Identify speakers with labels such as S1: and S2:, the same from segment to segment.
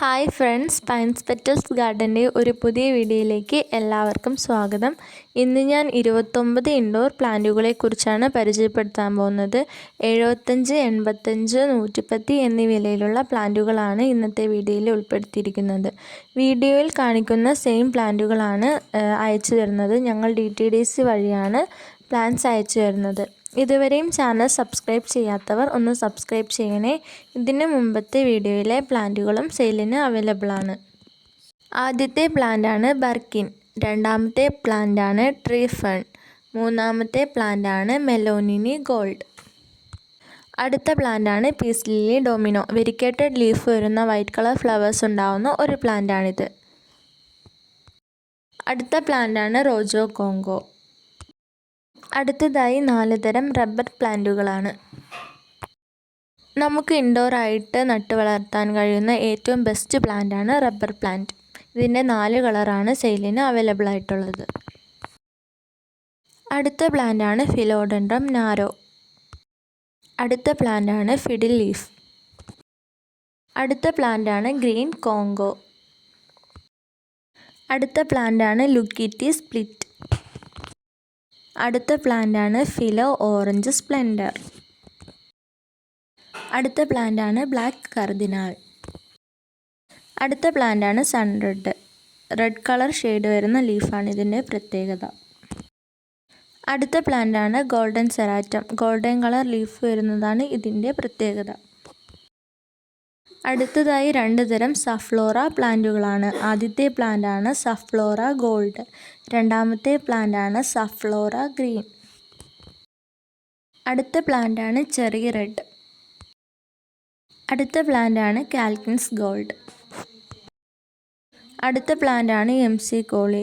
S1: Hi friends, pines petals ഗാർഡൻ്റെ ഒരു പുതിയ വീഡിയോയിലേക്ക് എല്ലാവർക്കും സ്വാഗതം. ഇന്ന് ഞാൻ 29 ഇൻഡോർ പ്ലാന്റുകളെക്കുറിച്ചാണ് പരിചയപ്പെടുത്താൻ പോകുന്നത്. 75, 85, 110 എന്നീ വിലയിലുള്ള പ്ലാന്റുകളാണ് ഇന്നത്തെ വീഡിയോയിൽ ഉൾപ്പെടുത്തിയിരിക്കുന്നത്. വീഡിയോയിൽ കാണിക്കുന്ന സെയിം പ്ലാന്റുകളാണ് അയച്ചു തരുന്നത്. ഞങ്ങൾ DTDC വഴിയാണ് പ്ലാന്റ്സ് അയച്ചു തരുന്നത്. ഇതുവരെയും ചാനൽ സബ്സ്ക്രൈബ് ചെയ്യാത്തവർ ഒന്ന് സബ്സ്ക്രൈബ് ചെയ്യണേ. ഇതിന് മുമ്പത്തെ വീഡിയോയിലെ പ്ലാന്റുകളും സെയിലിന് അവൈലബിൾ ആണ്. ആദ്യത്തെ പ്ലാന്റാണ് ബർക്കിൻ, രണ്ടാമത്തെ പ്ലാന്റാണ് ട്രീ ഫേൺ, മൂന്നാമത്തെ പ്ലാന്റാണ് മെലോനിനി ഗോൾഡ്. അടുത്ത പ്ലാന്റാണ് peace lily domino. Variegated leaf വരുന്ന വൈറ്റ് കളർ ഫ്ലവേഴ്സ് ഉണ്ടാവുന്ന ഒരു പ്ലാന്റാണിത്. അടുത്ത പ്ലാന്റാണ് റോജോ കോങ്കോ. അടുത്തതായി 4 തരം റബ്ബർ പ്ലാന്റുകളാണ്. നമുക്ക് ഇൻഡോർ ആയിട്ട് നട്ടു വളർത്താൻ കഴിയുന്ന ഏറ്റവും ബെസ്റ്റ് പ്ലാന്റാണ് റബ്ബർ പ്ലാന്റ്. ഇതിൻ്റെ 4 കളറാണ് സെയിലിന് അവൈലബിൾ ആയിട്ടുള്ളത്. അടുത്ത പ്ലാന്റാണ് ഫിലോഡെൻഡ്രം നാരോ. അടുത്ത പ്ലാന്റാണ് ഫിഡിൽ ലീഫ്. അടുത്ത പ്ലാന്റാണ് ഗ്രീൻ കോങ്കോ. അടുത്ത പ്ലാന്റാണ് ലുക്കിറ്റി സ്പ്ലിറ്റ്. അടുത്ത പ്ലാന്റാണ് ഫിലോ ഓറഞ്ച് സ്പ്ലെൻഡർ. അടുത്ത പ്ലാന്റാണ് ബ്ലാക്ക് കർദിനാൾ. അടുത്ത പ്ലാന്റാണ് sun red. Red colour shade വരുന്ന ലീഫാണ് ഇതിൻ്റെ പ്രത്യേകത. അടുത്ത പ്ലാന്റാണ് ഗോൾഡൻ സെറാറ്റം. ഗോൾഡൻ കളർ ലീഫ് വരുന്നതാണ് ഇതിൻ്റെ പ്രത്യേകത. അടുത്തതായി 2 തരം സഫ്ലോറ പ്ലാന്റുകളാണ്. ആദ്യത്തെ പ്ലാന്റാണ് സഫ്ലോറ ഗോൾഡ്, രണ്ടാമത്തെ പ്ലാന്റാണ് സഫ്ലോറ ഗ്രീൻ. അടുത്ത പ്ലാന്റാണ് ചെറി റെഡ്. അടുത്ത പ്ലാന്റാണ് കാൽക്കിൻസ് ഗോൾഡ്. അടുത്ത പ്ലാന്റാണ് MC കോളി.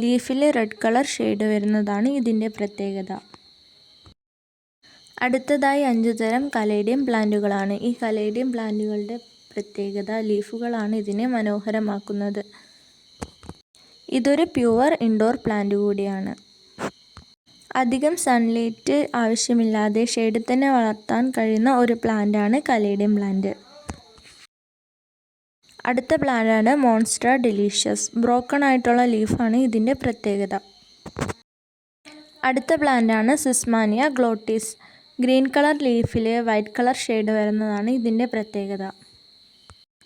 S1: ലീഫിൽ റെഡ് കളർ ഷെയ്ഡ് വരുന്നതാണ് ഇതിൻ്റെ പ്രത്യേകത. അടുത്തതായി 5 തരം കലേഡിയം പ്ലാന്റുകളാണ്. ഈ കലേഡിയം പ്ലാന്റുകളുടെ പ്രത്യേകത ലീഫുകളാണ് ഇതിനെ മനോഹരമാക്കുന്നത്. ഇതൊരു പ്യുവർ ഇൻഡോർ പ്ലാന്റ് കൂടിയാണ്. അധികം സൺലൈറ്റ് ആവശ്യമില്ലാതെ ഷെയ്ഡിൽ തന്നെ വളർത്താൻ കഴിയുന്ന ഒരു പ്ലാന്റാണ് കലേഡിയം പ്ലാന്റ്. അടുത്ത പ്ലാന്റാണ് മോൺസ്റ്റർ ഡെലീഷ്യസ്. ബ്രോക്കൺ ആയിട്ടുള്ള ലീഫാണ് ഇതിൻ്റെ പ്രത്യേകത. അടുത്ത പ്ലാന്റാണ് സിസ്മാനിയ ഗ്ലോട്ടിസ്. ഗ്രീൻ കളർ ലീഫിൽ വൈറ്റ് കളർ ഷെയ്ഡ് വരുന്നതാണ് ഇതിൻ്റെ പ്രത്യേകത.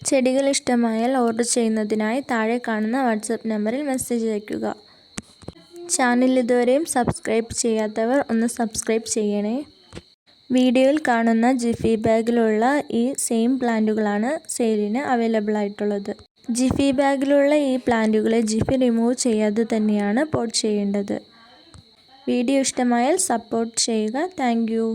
S1: ചെടികൾ ഇഷ്ടമായാൽ ഓർഡർ ചെയ്യുന്നതിനായി താഴെ കാണുന്ന വാട്സപ്പ് നമ്പറിൽ മെസ്സേജ് അയയ്ക്കുക. ചാനൽ ഇതുവരെയും സബ്സ്ക്രൈബ് ചെയ്യാത്തവർ ഒന്ന് സബ്സ്ക്രൈബ് ചെയ്യണേ. വീഡിയോയിൽ കാണുന്ന ജിഫി ബാഗിലുള്ള ഈ സെയിം പ്ലാന്റുകളാണ് സെയിലിന് അവൈലബിൾ ആയിട്ടുള്ളത്. ജിഫി ബാഗിലുള്ള ഈ പ്ലാന്റുകളെ ജിഫി റിമൂവ് ചെയ്യാതെ തന്നെയാണ് പോട്ട് ചെയ്യേണ്ടത്. വീഡിയോ ഇഷ്ടമായാൽ സപ്പോർട്ട് ചെയ്യുക. Thank you.